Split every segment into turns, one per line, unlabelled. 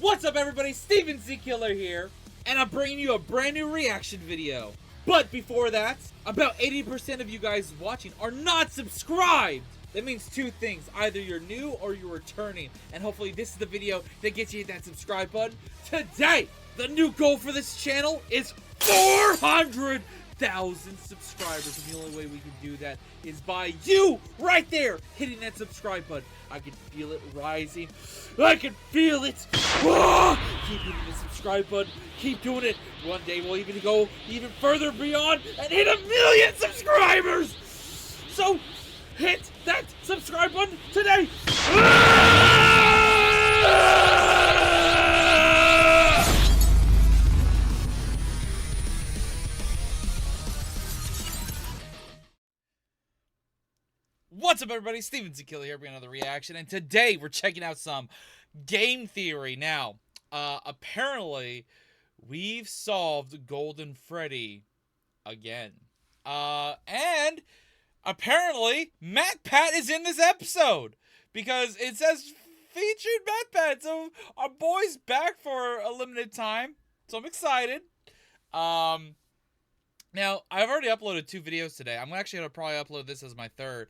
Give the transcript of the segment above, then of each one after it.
What's up everybody, Steven Z Killer here, and I'm bringing you a brand new reaction video. But before that, about 80% of you guys watching are not subscribed. That means two things, either you're new or you're returning, and hopefully this is the video that gets you that subscribe button. Today, the new goal for this channel is 400,000 subscribers, and the only way we can do that is by you right there hitting that subscribe button. I can feel it rising. I can feel it. Keep hitting the subscribe button. Keep doing it. One day we'll even go even further beyond and hit 1 million subscribers. So hit that subscribe button today. What's up everybody, Steven Z Killer here bringing another reaction, and today we're checking out some game theory. Now, apparently we've solved Golden Freddy again. And apparently MatPat is in this episode because it says featured MatPat, so our boy's back for a limited time, so I'm excited. Now, I've already uploaded 2 videos today. I'm actually going to probably upload this as my third.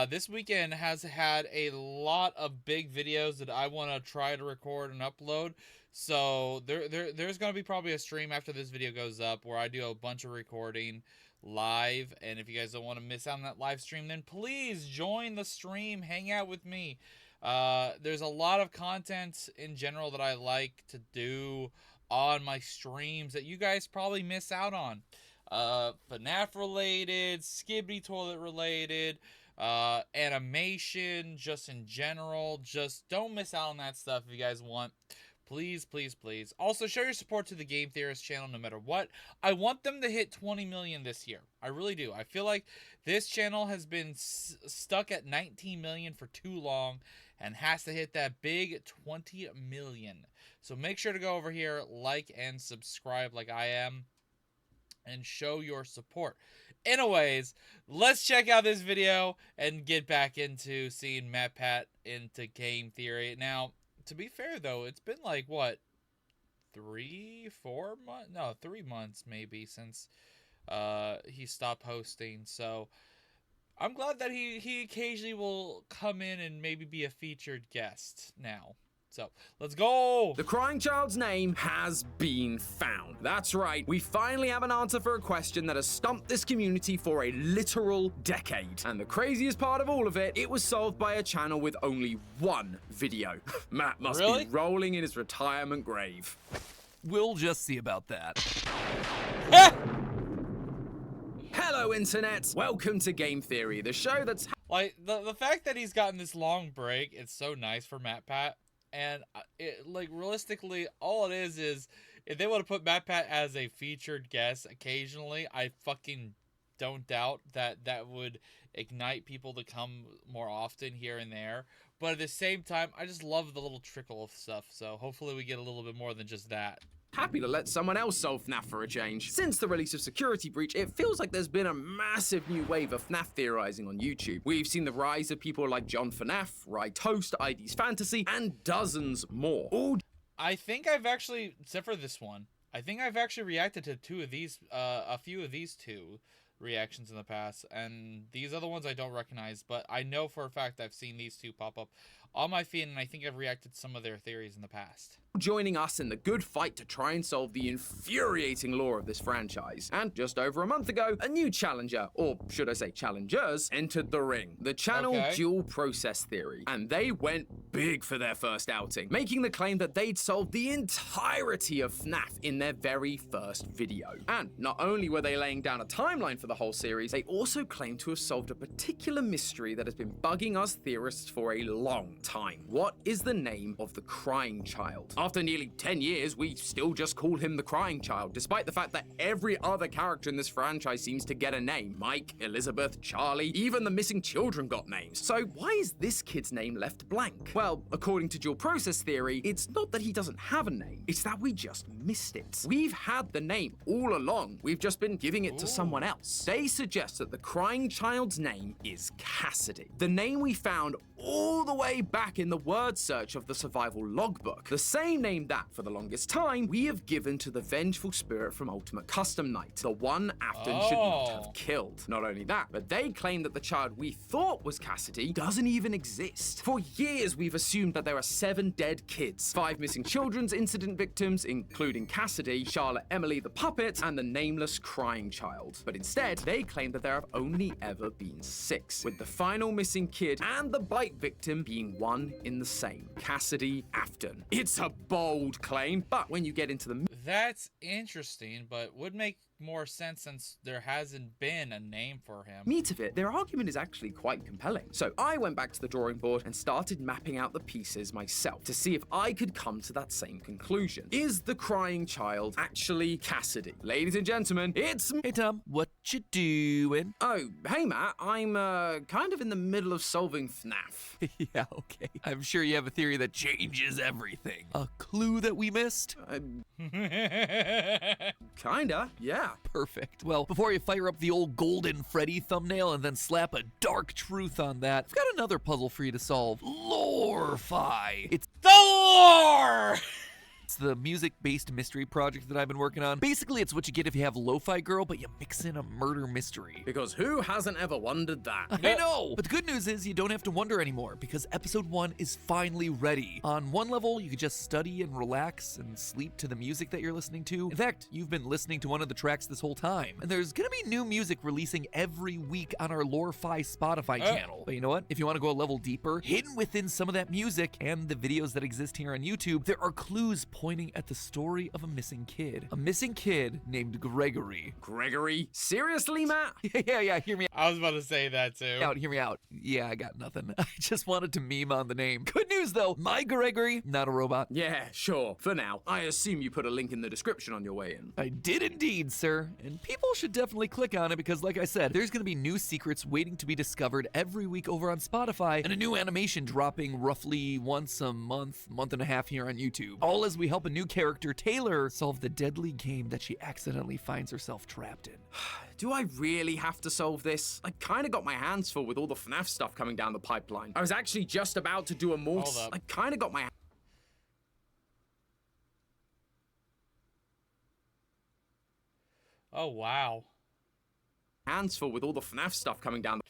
This weekend has had a lot of big videos that I want to try to record and upload. So there's going to be probably a stream after this video goes up where I do a bunch of recording live. And if you guys don't want to miss out on that live stream, then please join the stream. Hang out with me. There's a lot of content in general that I like to do on my streams that you guys probably miss out on. FNAF related, Skibbity Toilet related, animation, just in general. Just don't miss out on that stuff if you guys want. Please, please, please. Also, show your support to the Game Theorist channel no matter what. I want them to hit 20 million this year. I really do. I feel like this channel has been stuck at 19 million for too long and has to hit that big 20 million. So make sure to go over here, like and subscribe like I am, and show your support. Anyways, let's check out this video and get back into seeing MatPat into game theory. Now, to be fair though, it's been like what, 3 months? No, 3 months maybe since he stopped hosting. So I'm glad that he occasionally will come in and maybe be a featured guest now. So, let's go!
The crying child's name has been found. That's right, we finally have an answer for a question that has stumped this community for a literal decade. And the craziest part of all of it, it was solved by a channel with only 1 video. Matt must be rolling in his retirement grave.
We'll just see about that.
Hello, Internet! Welcome to Game Theory, the show that's...
Like, the fact that he's gotten this long break, it's so nice for MatPat. And like realistically, all it is if they want to put MatPat as a featured guest occasionally, I fucking don't doubt that that would ignite people to come more often here and there. But at the same time, I just love the little trickle of stuff. So hopefully we get a little bit more than just that.
Happy to let someone else solve FNAF for a change. Since the release of Security Breach, it feels like there's been a massive new wave of FNAF theorizing on YouTube. We've seen the rise of people like John FNAF, Rye Toast, ID's Fantasy, and dozens more. All
I think I've actually, except for this one, I think I've actually reacted to a few of these 2 reactions in the past, and these other ones I don't recognize, but I know for a fact I've seen these 2 pop up on my feed, and I think I've reacted to some of their theories in the past.
Joining us in the good fight to try and solve the infuriating lore of this franchise. And just over a month ago, a new challenger, or should I say challengers, entered the ring. The channel Dual Process Theory. And they went big for their first outing, making the claim that they'd solved the entirety of FNAF in their very first video. And not only were they laying down a timeline for the whole series, they also claimed to have solved a particular mystery that has been bugging us theorists for a long time. What is the name of the crying child? After nearly 10 years, we still just call him the crying child, despite the fact that every other character in this franchise seems to get a name. Mike, Elizabeth, Charlie, even the missing children got names. So why is this kid's name left blank? Well, according to Dual Process Theory, it's not that he doesn't have a name, it's that we just missed it. We've had the name all along, we've just been giving it to someone else. They suggest that the crying child's name is Cassidy, the name we found all the way back in the word search of the survival logbook. The same same name that, for the longest time, we have given to the vengeful spirit from Ultimate Custom Night, the one Afton should not have killed. Not only that, but they claim that the child we thought was Cassidy doesn't even exist. For years, we've assumed that there are 7 dead kids, 5 missing children's incident victims, including Cassidy, Charlotte Emily the puppet, and the nameless crying child. But instead, they claim that there have only ever been 6, with the final missing kid and the bite victim being one in the same, Cassidy Afton. It's a bold claim, but when you get into the
That's interesting, but would make more sense since there hasn't been a name for him.
meat of it, their argument is actually quite compelling. So I went back to the drawing board and started mapping out the pieces myself to see if I could come to that same conclusion. Is the crying child actually Cassidy? Ladies and gentlemen, it's...
Hey Tom, what you doing?
Oh, hey Matt, I'm kind of in the middle of solving FNAF.
Yeah, okay. I'm sure you have a theory that changes everything. A clue that we missed?
Kinda, yeah.
Perfect. Well, before you fire up the old Golden Freddy thumbnail and then slap a dark truth on that, I've got another puzzle for you to solve. Lore-fi. It's
The lore!
It's the music-based mystery project that I've been working on. Basically, it's what you get if you have Lo-Fi Girl, but you mix in a murder mystery.
Because who hasn't ever wondered that?
I know! But the good news is you don't have to wonder anymore, because episode 1 is finally ready. On one level, you could just study and relax and sleep to the music that you're listening to. In fact, you've been listening to one of the tracks this whole time. And there's gonna be new music releasing every week on our Lore-Fi Spotify channel. But you know what? If you want to go a level deeper, hidden within some of that music and the videos that exist here on YouTube, there are clues pointing at the story of a missing kid. A missing kid named Gregory.
Gregory? Seriously, Matt?
Yeah, hear me
I was about to say that too.
out, hear me out. Yeah, I got nothing. I just wanted to meme on the name. Good news though, my Gregory, not a robot.
Yeah, sure. For now. I assume you put a link in the description on your way in.
I did indeed, sir. And people should definitely click on it because, like I said, there's gonna be new secrets waiting to be discovered every week over on Spotify and a new animation dropping roughly once a month and a half here on YouTube. All as we help a new character, Taylor, solve the deadly game that she accidentally finds herself trapped in.
Do I really have to solve this? I kinda got my hands full with all the FNAF stuff coming down the pipeline. I was actually just about to do a more...
Hold up.
I kinda got my...
Oh, wow.
hands full with all the FNAF stuff coming down.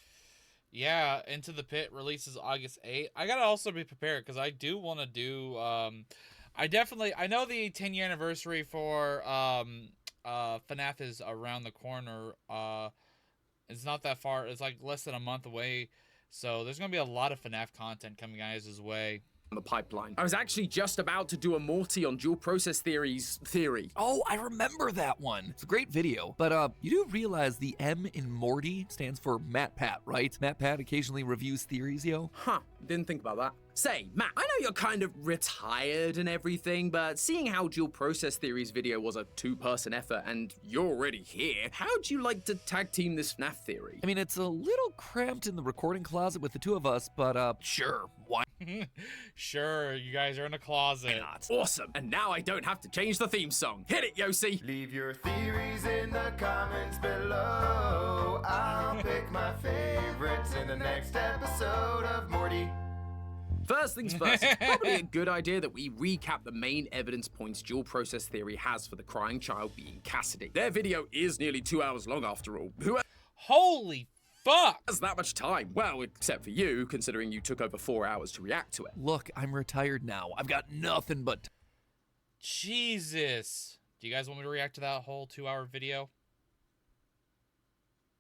Yeah, Into the Pit releases August 8th. I gotta also be prepared because I do want to do... I know the 10-year anniversary for FNAF is around the corner. It's not that far. It's like less than a month away. So there's going to be a lot of FNAF content coming guys' way.
The pipeline. I was actually just about to do a Morty on dual process theory.
Oh, I remember that one. It's a great video. But you do realize the M in Morty stands for MatPat, right? MatPat occasionally reviews theories, yo.
Huh, didn't think about that. Say, Matt, I know you're kind of retired and everything, but seeing how dual process theory's video was a 2-person effort and you're already here, how'd you like to tag team this FNAF theory?
I mean, it's a little cramped in the recording closet with the two of us, but sure, why
Sure, you guys are in a closet.
not? Awesome, and now I don't have to change the theme song. Hit it, Yossi!
Leave your theories in the comments below. I'll pick my favorites in the next episode of Morty.
First things first, it's probably a good idea that we recap the main evidence points dual process theory has for the crying child being Cassidy. Their video is nearly 2 hours long after all. Who
Holy fuck!
has that much time? Well, except for you, considering you took over 4 hours to react to it.
Look, I'm retired now. I've got nothing but
Jesus. Do you guys want me to react to that whole 2-hour video?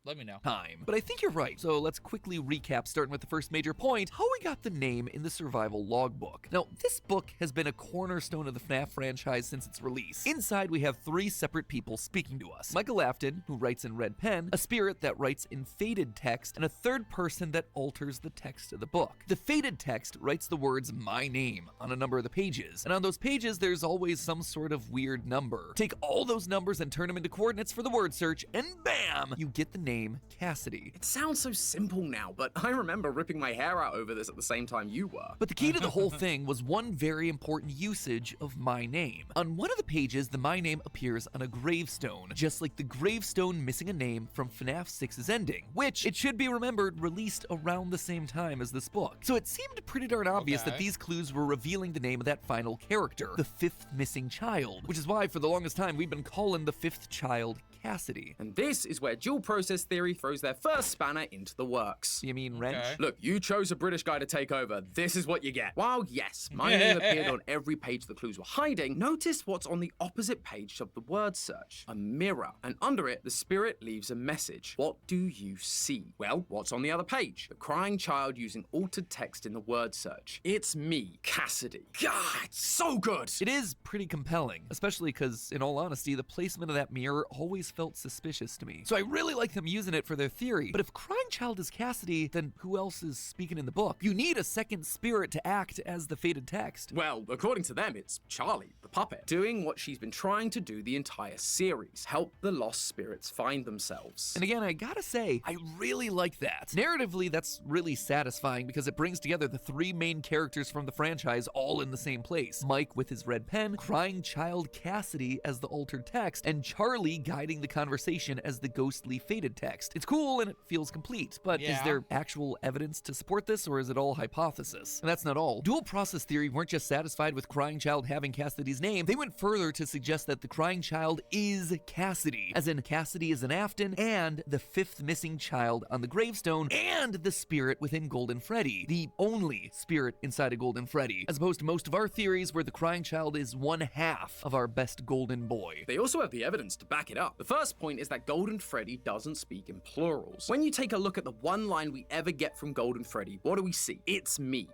Let me know.
time. But I think you're right. So let's quickly recap, starting with the first major point, how we got the name in the survival logbook. Now, this book has been a cornerstone of the FNAF franchise since its release. Inside, we have 3 separate people speaking to us. Michael Afton, who writes in red pen, a spirit that writes in faded text, and a third person that alters the text of the book. The faded text writes the words "my name" on a number of the pages, and on those pages, there's always some sort of weird number. Take all those numbers and turn them into coordinates for the word search, and bam! You get the name name Cassidy.
It sounds so simple now, but I remember ripping my hair out over this at the same time you were.
But the key to the whole thing was one very important usage of my name. On one of the pages, the my name appears on a gravestone, just like the gravestone missing a name from FNAF 6's ending, which, it should be remembered, released around the same time as this book. So it seemed pretty darn obvious that these clues were revealing the name of that final character, the fifth missing child, which is why for the longest time we've been calling the fifth child Cassidy.
And this is where dual process theory throws their first spanner into the works.
You mean wrench?
Look, you chose a British guy to take over. This is what you get. While, yes, my name appeared on every page the clues were hiding, notice what's on the opposite page of the word search. A mirror. And under it, the spirit leaves a message. What do you see? Well, what's on the other page? The crying child using altered text in the word search. It's me, Cassidy. God, it's so good!
It is pretty compelling, especially because, in all honesty, the placement of that mirror always felt suspicious to me. So I really like them using it for their theory. But if crying child is Cassidy, then who else is speaking in the book? You need a second spirit to act as the faded text.
Well, according to them, it's Charlie, the puppet, doing what she's been trying to do the entire series, help the lost spirits find themselves.
And again, I gotta say, I really like that. Narratively, that's really satisfying because it brings together the three main characters from the franchise all in the same place. Mike with his red pen, crying child Cassidy as the altered text, and Charlie guiding the conversation as the ghostly faded text. It's cool and it feels complete, but is there actual evidence to support this, or is it all hypothesis? And that's not all. Dual process theory weren't just satisfied with crying child having Cassidy's name, they went further to suggest that the crying child is Cassidy, as in Cassidy is an Afton, and the fifth missing child on the gravestone, and the spirit within Golden Freddy, the only spirit inside a Golden Freddy, as opposed to most of our theories where the crying child is one half of our best golden boy.
They also have the evidence to back it up. The first point is that Golden Freddy doesn't speak in plurals. When you take a look at the one line we ever get from Golden Freddy, what do we see? It's me,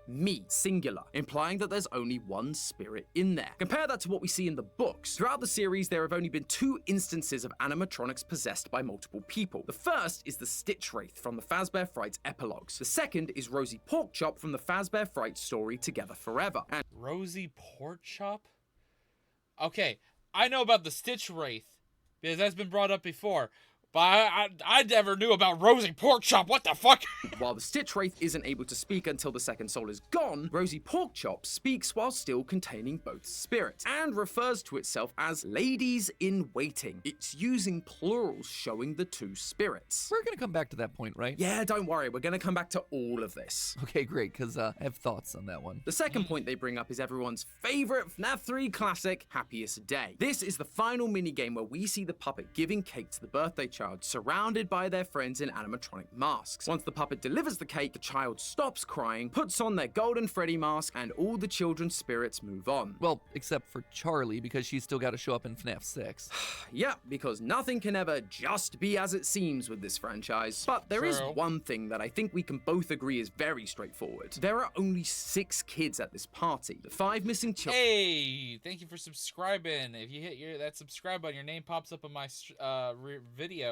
singular, implying that there's only one spirit in there. Compare that to what we see in the books. Throughout the series, there have only been 2 instances of animatronics possessed by multiple people. The first is the Stitch Wraith from the Fazbear Frights epilogues. The second is Rosie Porkchop from the Fazbear Frights story Together Forever. And
Rosie Porkchop? Okay, I know about the Stitch Wraith because that's been brought up before. But I never knew about Rosie Porkchop. What the fuck?
while the Stitch Wraith isn't able to speak until the second soul is gone, Rosie Porkchop speaks while still containing both spirits, and refers to itself as ladies in waiting. It's using plurals showing the 2 spirits.
We're gonna come back to that point, right?
Yeah, don't worry, we're gonna come back to all of this.
Okay, great, because I have thoughts on that one.
The second point they bring up is everyone's favorite FNAF 3 classic, Happiest Day. This is the final minigame where we see the puppet giving cake to the birthday child, surrounded by their friends in animatronic masks. Once the puppet delivers the cake, the child stops crying, puts on their Golden Freddy mask, and all the children's spirits move on.
Well, except for Charlie, because she's still got to show up in FNAF 6.
Yeah, because nothing can ever just be as it seems with this franchise. But there is one thing that I think we can both agree is very straightforward. There are only 6 kids at this party. The 5 missing children.
Hey, thank you for subscribing. If you hit that subscribe button, your name pops up on my video.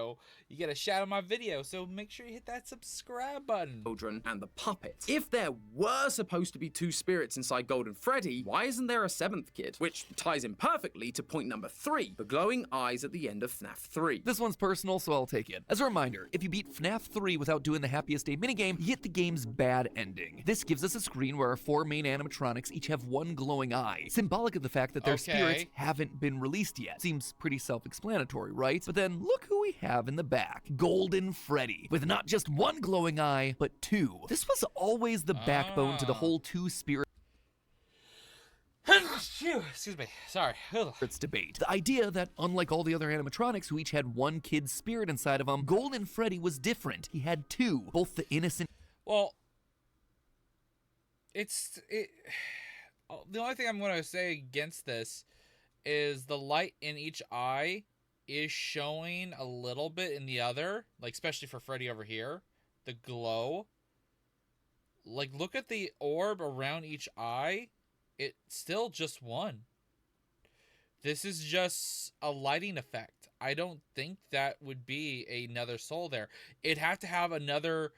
You get a shout on my video, so make sure you hit that subscribe button.
Children and the puppet. If there were supposed to be 2 spirits inside Golden Freddy, why isn't there a 7th kid? Which ties in perfectly to point number 3, the glowing eyes at the end of FNAF 3.
This one's personal, so I'll take it. As a reminder, if you beat FNAF 3 without doing the Happiest Day minigame, you get the game's bad ending. This gives us a screen where our 4 main animatronics each have one glowing eye, symbolic of the fact that their spirits haven't been released yet. Seems pretty self-explanatory, right? But then look who we have in the back. Golden Freddy, with not just one glowing eye, but 2. This was always the backbone to the whole 2 spirit
Excuse me. Sorry.
spirits debate. The idea that, unlike all the other animatronics who each had one kid's spirit inside of them, Golden Freddy was different. He had 2, both the innocent.
Well, the only thing I'm going to say against this is the light in each eye is showing a little bit in the other, like especially for Freddy over here, the glow. Like, look at the orb around each eye. It's still just one. This is just a lighting effect. I don't think that would be another soul there. It'd have to have another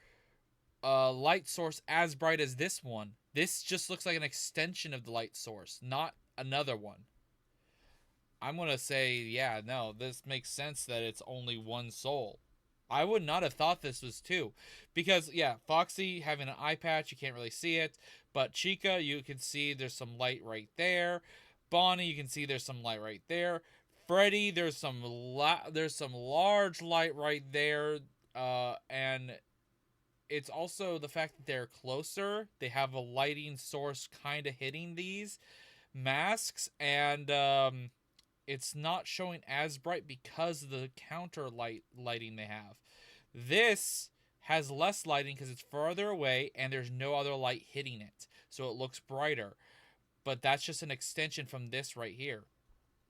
light source as bright as this one. This just looks like an extension of the light source, not another one. I'm going to say, yeah, no, this makes sense that it's only one soul. I would not have thought this was 2. Because, yeah, Foxy having an eye patch, you can't really see it. But Chica, you can see there's some light right there. Bonnie, you can see there's some light right there. Freddy, there's some large light right there. And it's also the fact that they're closer. They have a lighting source kind of hitting these masks. And it's not showing as bright because of the counter lighting they have. This has less lighting because it's farther away and there's no other light hitting it. So it looks brighter. But that's just an extension from this right here.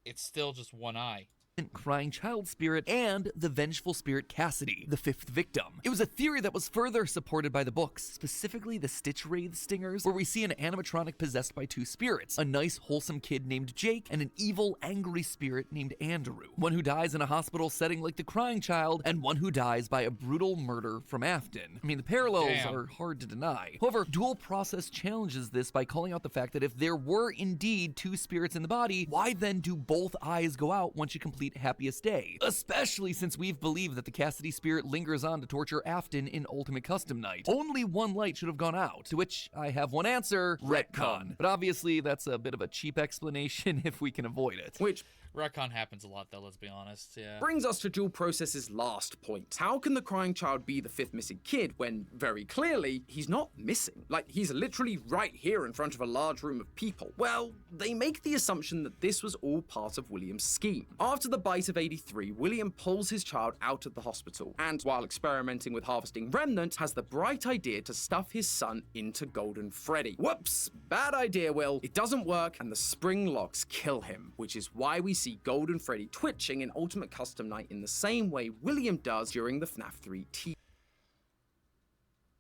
It's still just one eye.
Crying child spirit and the vengeful spirit Cassidy, the 5th victim. It was a theory that was further supported by the books, specifically the Stitch Wraith Stingers, where we see an animatronic possessed by 2 spirits, a nice wholesome kid named Jake and an evil angry spirit named Andrew. One who dies in a hospital setting like the crying child, and one who dies by a brutal murder from Afton. I mean, the parallels are hard to deny. However, Dual Process challenges this by calling out the fact that if there were indeed 2 spirits in the body, why then do both eyes go out once you complete Happiest Day? Especially since we've believed that the Cassidy spirit lingers on to torture Afton in Ultimate Custom Night. Only one light should have gone out, to which I have one answer: retcon. But obviously that's a bit of a cheap explanation if we can avoid it.
Which
retcon happens a lot though, let's be honest, yeah.
brings us to Dual Process's last point. How can the crying child be the 5th missing kid when, very clearly, he's not missing? Like, he's literally right here in front of a large room of people. Well, they make the assumption that this was all part of William's scheme. After the bite of 83, William pulls his child out of the hospital, and while experimenting with harvesting remnants, has the bright idea to stuff his son into Golden Freddy. Whoops! Bad idea, Will. It doesn't work, and the spring locks kill him, which is why we see Golden Freddy twitching in Ultimate Custom Night in the same way William does during the FNAF 3 teaser.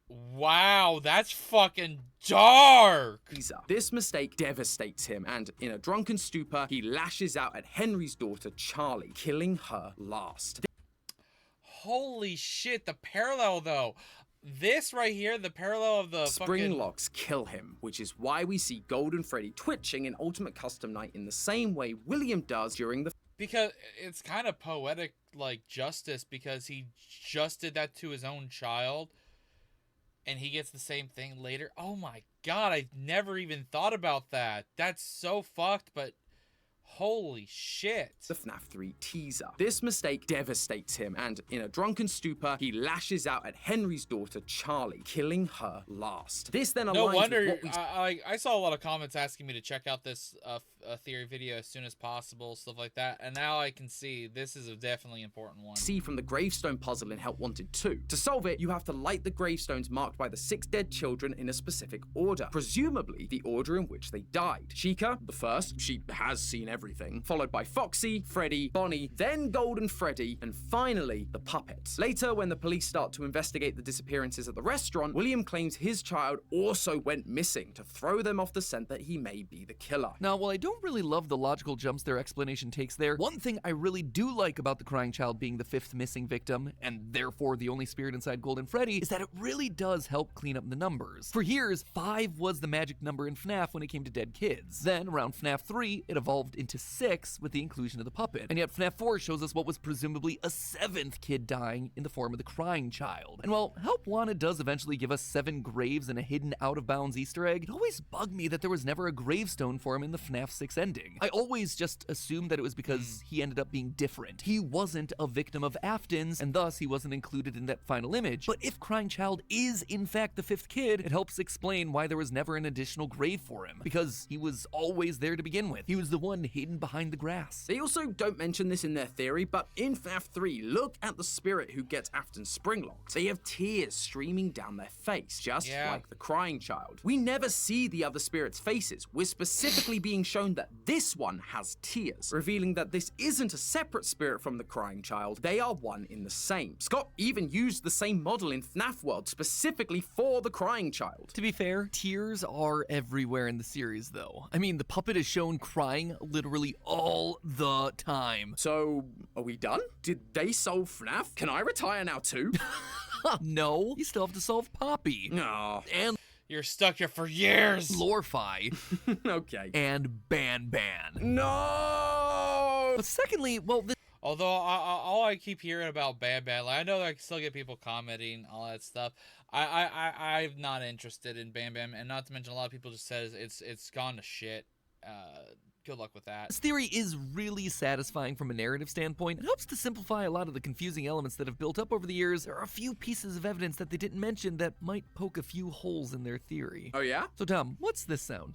Wow, that's fucking dark!
This mistake devastates him, and in a drunken stupor, he lashes out at Henry's daughter, Charlie, killing her last.
Holy shit, the parallel though. This right here, the parallel of the
spring locks kill him, which is why we see Golden Freddy twitching in Ultimate Custom Night in the same way William does during the...
Because it's kind of poetic, like, justice, because he just did that to his own child, and he gets the same thing later. Oh my god, I never even thought about that. That's so fucked, but... Holy shit.
The FNAF 3 teaser. This mistake devastates him, and in a drunken stupor, he lashes out at Henry's daughter, Charlie, killing her last. This then aligns
no wonder
with what
I saw a lot of comments asking me to check out this theory video as soon as possible, stuff like that, and now I can see this is a definitely important one.
See from the gravestone puzzle in Help Wanted 2. To solve it, you have to light the gravestones marked by the 6 dead children in a specific order, presumably the order in which they died. Chica, the first, she has seen everything, followed by Foxy, Freddy, Bonnie, then Golden Freddy, and finally the puppets. Later, when the police start to investigate the disappearances at the restaurant, William claims his child also went missing to throw them off the scent that he may be the killer.
Now, while I don't really love the logical jumps their explanation takes there, one thing I really do like about the crying child being the 5th missing victim, and therefore the only spirit inside Golden Freddy, is that it really does help clean up the numbers. For years, 5 was the magic number in FNAF when it came to dead kids. Then, around FNAF 3, it evolved into 6 with the inclusion of the puppet. And yet FNAF 4 shows us what was presumably a 7th kid dying in the form of the crying child. And while Help Wanted does eventually give us 7 graves and a hidden out-of-bounds Easter egg, it always bugged me that there was never a gravestone for him in the FNAF 6 ending. I always just assumed that it was because he ended up being different. He wasn't a victim of Afton's, and thus he wasn't included in that final image. But if Crying Child is in fact the 5th kid, it helps explain why there was never an additional grave for him, because he was always there to begin with. He was the one hidden behind the grass.
They also don't mention this in their theory, but in FNAF 3, look at the spirit who gets Afton's spring locked. They have tears streaming down their face, just like the crying child. We never see the other spirits' faces. We're specifically being shown that this one has tears, revealing that this isn't a separate spirit from the crying child. They are one in the same. Scott even used the same model in FNAF World specifically for the crying child.
To be fair, tears are everywhere in the series though. I mean, the puppet is shown crying literally all the time.
So, are we done? Did they solve FNAF? Can I retire now too?
No, you still have to solve Poppy.
No.
And
you're stuck here for years.
Lorify.
Okay.
And Ban.
No!
But secondly, well,
Although all I keep hearing about Bam Bam, like, I know that I still get people commenting, all that stuff. I'm not interested in Bam Bam, and not to mention a lot of people just says it's gone to shit. Good luck with that.
This theory is really satisfying from a narrative standpoint. It helps to simplify a lot of the confusing elements that have built up over the years. There are a few pieces of evidence that they didn't mention that might poke a few holes in their theory.
Oh yeah?
So Tom, what's this sound?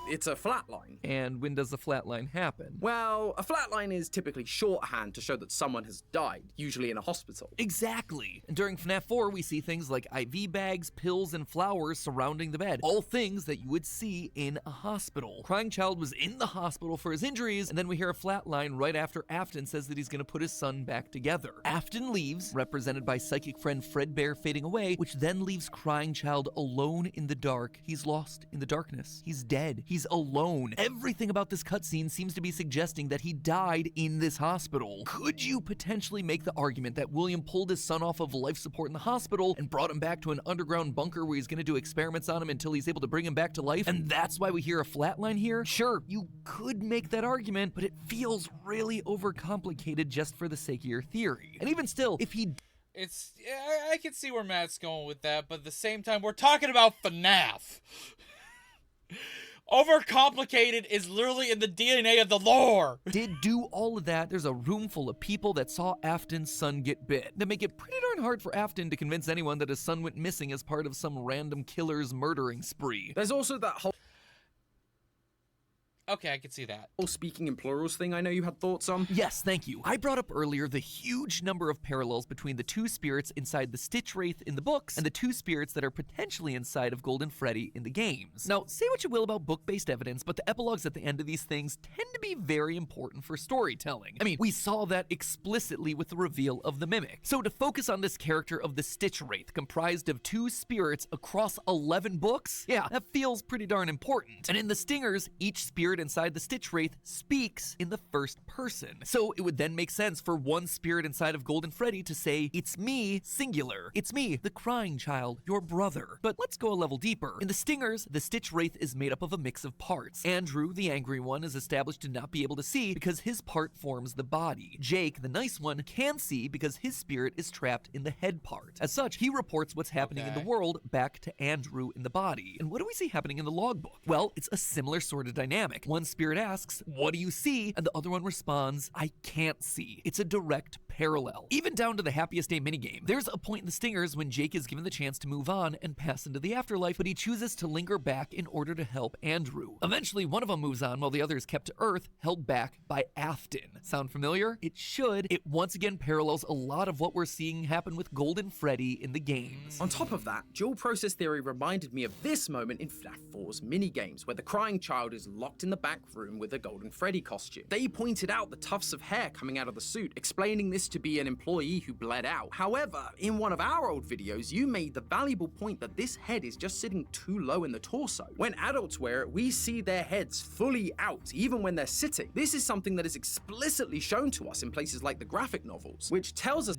It's a flatline.
And when does a flatline happen?
Well, a flatline is typically shorthand to show that someone has died, usually in a hospital.
Exactly. And during FNAF 4, we see things like IV bags, pills, and flowers surrounding the bed. All things that you would see in a hospital. Crying Child was in the hospital for his injuries, and then we hear a flatline right after Afton says that he's gonna put his son back together. Afton leaves, represented by psychic friend Fredbear fading away, which then leaves Crying Child alone in the dark. He's lost in the darkness. He's dead. He's alone. Everything about this cutscene seems to be suggesting that he died in this hospital. Could you potentially make the argument that William pulled his son off of life support in the hospital and brought him back to an underground bunker where he's gonna do experiments on him until he's able to bring him back to life? And that's why we hear a flatline here? Sure, you could make that argument, but it feels really overcomplicated just for the sake of your theory. And even still, if he
I can see where Matt's going with that, but at the same time, we're talking about FNAF. Overcomplicated is literally in the DNA of the lore.
Did do all of that, there's a room full of people that saw Afton's son get bit. That make it pretty darn hard for Afton to convince anyone that his son went missing as part of some random killer's murdering spree.
There's also that whole
Okay, I can see that.
speaking in plurals thing I know you had thoughts on.
Yes, thank you. I brought up earlier the huge number of parallels between the two spirits inside the Stitch Wraith in the books and the two spirits that are potentially inside of Golden Freddy in the games. Now, say what you will about book-based evidence, but the epilogues at the end of these things tend to be very important for storytelling. I mean, we saw that explicitly with the reveal of the Mimic. So to focus on this character of the Stitch Wraith, comprised of two spirits across 11 books, yeah, that feels pretty darn important. And in the Stingers, each spirit inside the Stitch Wraith speaks in the first person. So it would then make sense for one spirit inside of Golden Freddy to say, "It's me," singular. "It's me, the Crying Child, your brother." But let's go a level deeper. In the Stingers, the Stitch Wraith is made up of a mix of parts. Andrew, the angry one, is established to not be able to see because his part forms the body. Jake, the nice one, can see because his spirit is trapped in the head part. As such, he reports what's happening in the world back to Andrew in the body. And what do we see happening in the logbook? Well, it's a similar sort of dynamic. One spirit asks, "What do you see?" And the other one responds, "I can't see." It's a direct parallel. Even down to the Happiest Day minigame. There's a point in the Stingers when Jake is given the chance to move on and pass into the afterlife, but he chooses to linger back in order to help Andrew. Eventually, one of them moves on while the other is kept to Earth, held back by Afton. Sound familiar? It should. It once again parallels a lot of what we're seeing happen with Golden Freddy in the games.
On top of that, dual process theory reminded me of this moment in FNAF 4's minigames, where the Crying Child is locked in the back room with a Golden Freddy costume. They pointed out the tufts of hair coming out of the suit, explaining this to be an employee who bled out. However, in one of our old videos, you made the valuable point that this head is just sitting too low in the torso. When adults wear it, we see their heads fully out, even when they're sitting. This is something that is explicitly shown to us in places like the graphic novels, which tells us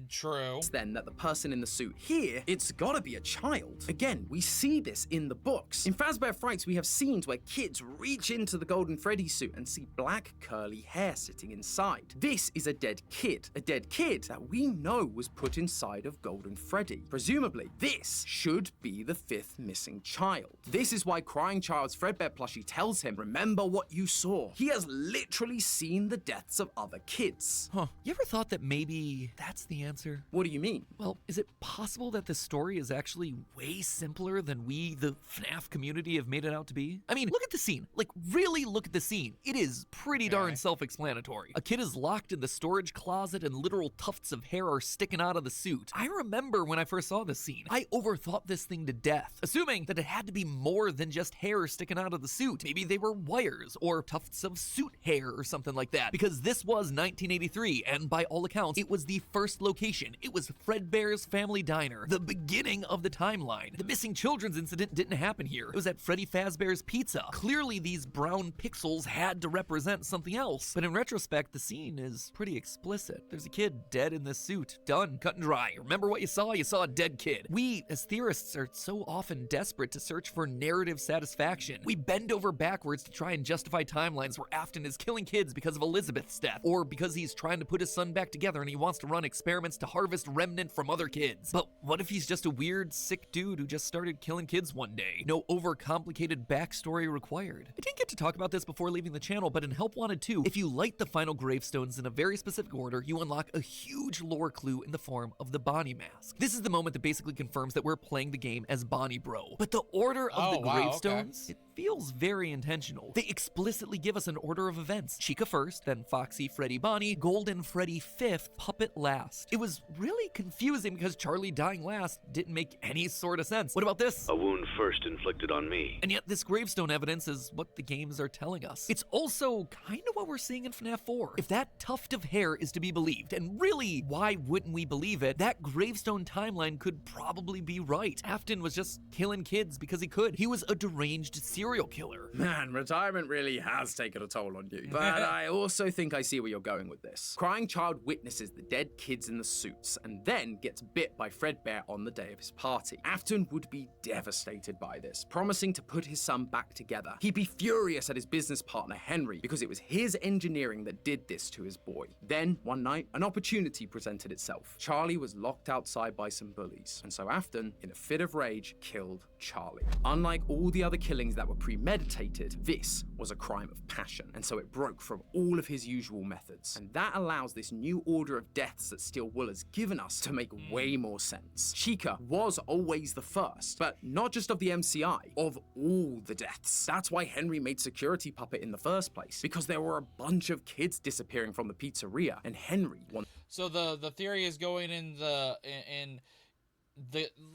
then that the person in the suit here, it's gotta be a child. Again, we see this in the books. In Fazbear Frights, we have scenes where kids reach into the Golden Freddy suit and see black curly hair sitting inside. This is a dead kid that we know was put inside of Golden Freddy. Presumably, this should be the fifth missing child. This is why Crying Child's Fredbear plushie tells him, "Remember what you saw." He has literally seen the deaths of other kids.
Huh. You ever thought that maybe that's the answer?
What do you mean?
Well, is it possible that this story is actually way simpler than we, the FNAF community, have made it out to be? I mean, look at the scene. Like, really look at the scene. It is pretty darn self-explanatory. A kid is locked in the storage closet and literal tufts of hair are sticking out of the suit. I remember when I first saw this scene, I overthought this thing to death, assuming that it had to be more than just hair sticking out of the suit. Maybe they were wires or tufts of suit hair or something like that, because this was 1983, and by all accounts, it was the first location. It was Fredbear's Family Diner, the beginning of the timeline. The missing children's incident didn't happen here. It was at Freddy Fazbear's Pizza. Clearly, these brown pixels had to represent something else. But in retrospect, the scene is pretty explicit. There's a kid dead in this suit. Done, cut and dry. Remember what you saw? You saw a dead kid. We, as theorists, are so often desperate to search for narrative satisfaction. We bend over backwards to try and justify timelines where Afton is killing kids because of Elizabeth's death, or because he's trying to put his son back together and he wants to run experiments to harvest remnant from other kids. But what if he's just a weird, sick dude who just started killing kids one day? No overcomplicated backstory required. I didn't get to talk about this before leaving the channel, but in Help Wanted 2, if you light the final gravestones in a very specific order, you unlock a huge lore clue in the form of the Bonnie mask. This is the moment that basically confirms that we're playing the game as Bonnie Bro. But the order of the gravestones, it feels very intentional. They explicitly give us an order of events. Chica first, then Foxy, Freddy, Bonnie, Golden Freddy fifth, Puppet last. It was really confusing because Charlie dying last didn't make any sort of sense. What about this?
A wound first inflicted on me.
And yet this gravestone evidence is what the games are telling us. It's also kind of what we're seeing in FNAF 4. If that tuft of hair is to be believed, and really, why wouldn't we believe it, that gravestone timeline could probably be right. Afton was just killing kids because he could. He was a deranged serial killer.
Man, retirement really has taken a toll on you. But I also think I see where you're going with this. Crying Child witnesses the dead kids in the suits and then gets bit by Fredbear on the day of his party. Afton would be devastated by this, promising to put his son back together. He'd be furious at his business partner Henry because it was his engineering that did this to his boy. Then, one night, an opportunity presented itself. Charlie was locked outside by some bullies, and so Afton, in a fit of rage, killed Charlie. Unlike all the other killings that were premeditated, this was a crime of passion, and so it broke from all of his usual methods. And that allows this new order of deaths that Steel Wool has given us to make way more sense. Chica was always the first, but not just of the MCI, of all the deaths. That's why Henry made Security Puppet in the first place, because there were a bunch of kids disappearing from the pizzeria, and Henry wanted.
So the theory is going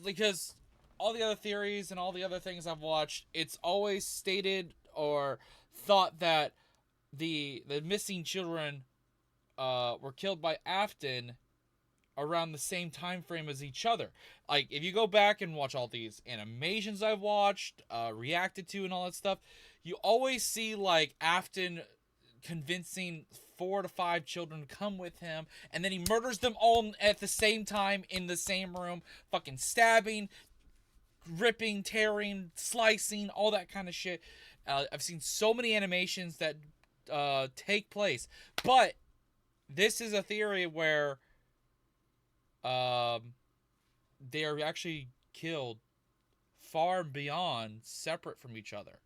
because all the other theories and all the other things I've watched, it's always stated or thought that the missing children were killed by Afton around the same time frame as each other. Like, if you go back and watch all these animations I've watched, reacted to and all that stuff, you always see, like, Afton convincing 4 to 5 children to come with him, and then he murders them all at the same time in the same room, fucking stabbing, ripping, tearing, slicing, all that kind of shit. I've seen so many animations that take place, but this is a theory where they are actually killed far beyond, separate from each other.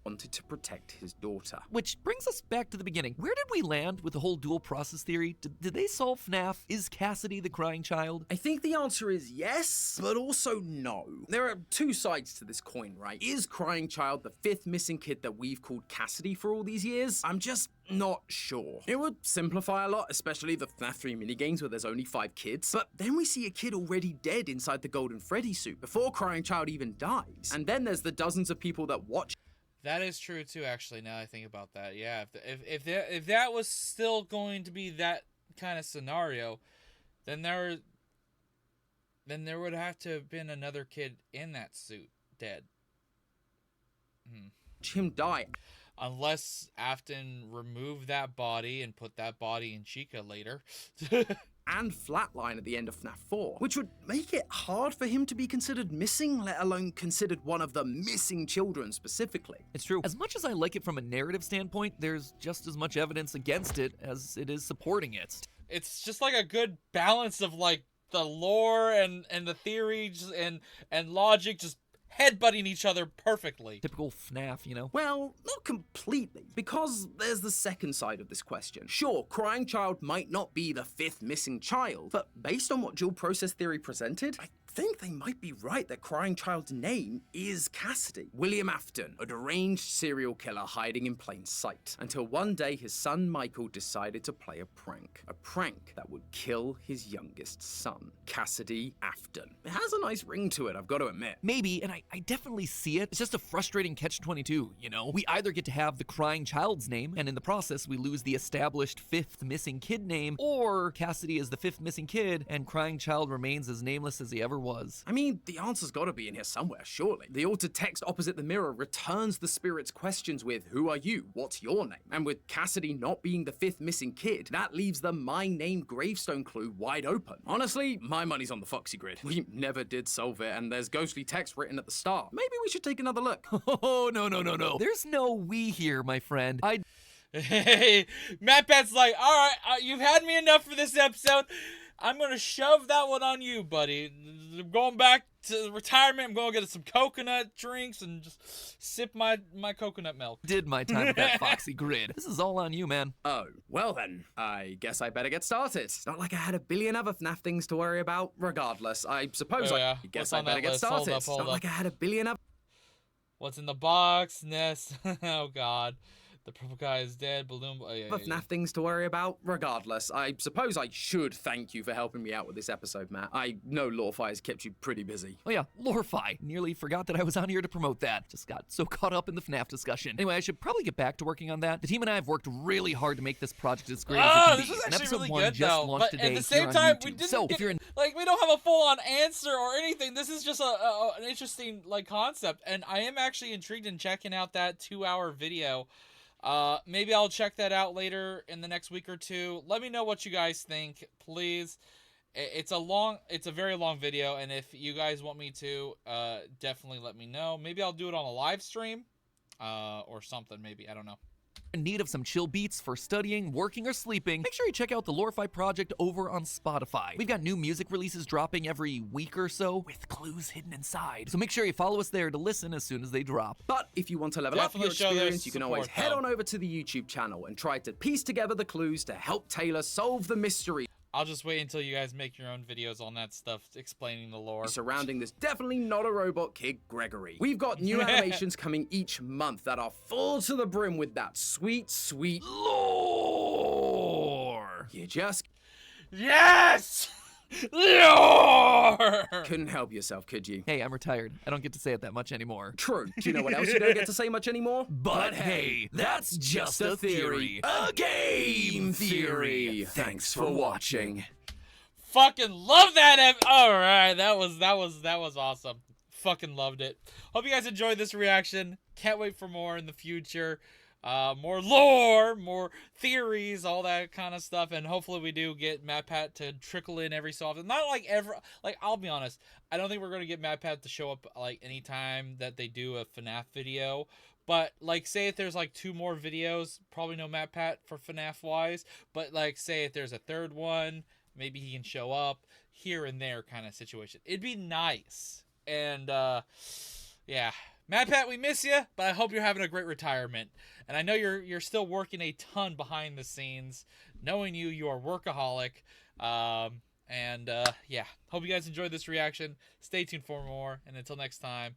Wanted to protect his daughter.
Which brings us back to the beginning. Where did we land with the whole dual process theory? Did they solve FNAF? Is Cassidy the crying child?
I think the answer is yes, but also no. There are two sides to this coin, right? Is Crying Child the 5th missing kid that we've called Cassidy for all these years? I'm just not sure. It would simplify a lot, especially the FNAF 3 minigames where there's only 5 kids. But then we see a kid already dead inside the Golden Freddy suit before Crying Child even dies. And then there's the dozens of people that watch.
That is true too, actually, now I think about that. Yeah, if that was still going to be that kind of scenario, then there would have to have been another kid in that suit dead.
Him die.
Unless Afton removed that body and put that body in Chica later.
And Flatline at the end of FNAF 4, which would make it hard for him to be considered missing, let alone considered one of the missing children specifically.
It's true. As much as I like it from a narrative standpoint, there's just as much evidence against it as it is supporting it.
It's just like a good balance of, like, the lore and the theories and logic just headbutting each other perfectly.
Typical FNAF, you know?
Well, not completely, because there's the second side of this question. Sure, Crying Child might not be the 5th missing child, but based on what dual process theory presented, I think they might be right that Crying Child's name is Cassidy. William Afton, a deranged serial killer hiding in plain sight, until one day his son Michael decided to play a prank that would kill his youngest son, Cassidy Afton. It has a nice ring to it, I've got to admit.
Maybe, and I definitely see it. It's just a frustrating catch-22, you know? We either get to have the Crying Child's name, and in the process we lose the established 5th missing kid name, or Cassidy is the 5th missing kid, and Crying Child remains as nameless as he ever was. was.
I mean, the answer's gotta be in here somewhere, surely. The altered text opposite the mirror returns the spirit's questions with, who are you? What's your name? And with Cassidy not being the 5th missing kid, that leaves the my name gravestone clue wide open. Honestly, my money's on the Foxy grid. We never did solve it, and there's ghostly text written at the start. Maybe we should take another look.
Oh, no. There's no we here, my friend.
Hey, MatPat's like, all right, you've had me enough for this episode. I'm going to shove that one on you, buddy. I'm going back to retirement. I'm going to get some coconut drinks and just sip my coconut milk.
Did my time with that Foxy grid. This is all on you, man.
Oh, well then, I guess I better get started. It's not like I had a billion other FNAF things to worry about. Regardless, I suppose I guess I better get started. It's not like I had a billion other...
What's in the box? Ness. Oh, God. The purple guy is dead. Balloon. Oh, yeah.
FNAF things to worry about. Regardless, I suppose I should thank you for helping me out with this episode, Matt. I know Lawfire has kept you pretty busy.
Oh yeah, Lorefy. Nearly forgot that I was on here to promote that. Just got so caught up in the FNAF discussion. Anyway, I should probably get back to working on that. The team and I have worked really hard to make this project as great as it can be.
This was
And
actually
episode
really
1
good,
just
though.
launched
But
today
at the same
here on
time,
YouTube.
we didn't
So
get,
if you're in...
like, we don't have a full-on answer or anything. This is just an interesting, like, concept. And I am actually intrigued in checking out that 2-hour video. Maybe I'll check that out later in the next week or two. Let me know what you guys think, please. It's a very long video, and if you guys want me to, definitely let me know. Maybe I'll do it on a live stream, or something, maybe. I don't know.
In need of some chill beats for studying, working, or sleeping, make sure you check out the Lorefy project over on Spotify. We've got new music releases dropping every week or so with clues hidden inside. So make sure you follow us there to listen as soon as they drop.
But if you want to level
Definitely
up
show
your
their
experience, you can always
support,
head
though.
on over to the YouTube channel and try to piece together the clues to help Taylor solve the mystery
I'll just wait until you guys make your own videos on that stuff, explaining the lore.
surrounding this definitely not a robot kid, Gregory. We've got new animations coming each month that are full to the brim with that sweet, sweet lore. You just
Yes! Lore!
couldn't help yourself, could you?
Hey, I'm retired. I don't get to say it that much anymore.
True. Do you know what else you don't get to say much anymore?
But hey, that's just a theory. A game theory.
Thanks for watching.
Fucking love that. All right, that was awesome. Fucking loved it. Hope you guys enjoyed this reaction. Can't wait for more in the future. More lore, more theories, all that kind of stuff, and hopefully we do get MatPat to trickle in every so often. Not like ever. Like, I'll be honest, I don't think we're gonna get MatPat to show up like anytime that they do a FNAF video. But like, say if there's like 2 more videos, probably no MatPat for FNAF wise. But like, say if there's a 3rd one, maybe he can show up here and there, kind of situation. It'd be nice. And yeah. MatPat, we miss you, but I hope you're having a great retirement. And I know you're still working a ton behind the scenes. Knowing you are workaholic. Yeah, hope you guys enjoyed this reaction. Stay tuned for more. And until next time,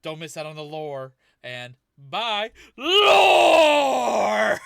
don't miss out on the lore. And bye, lore!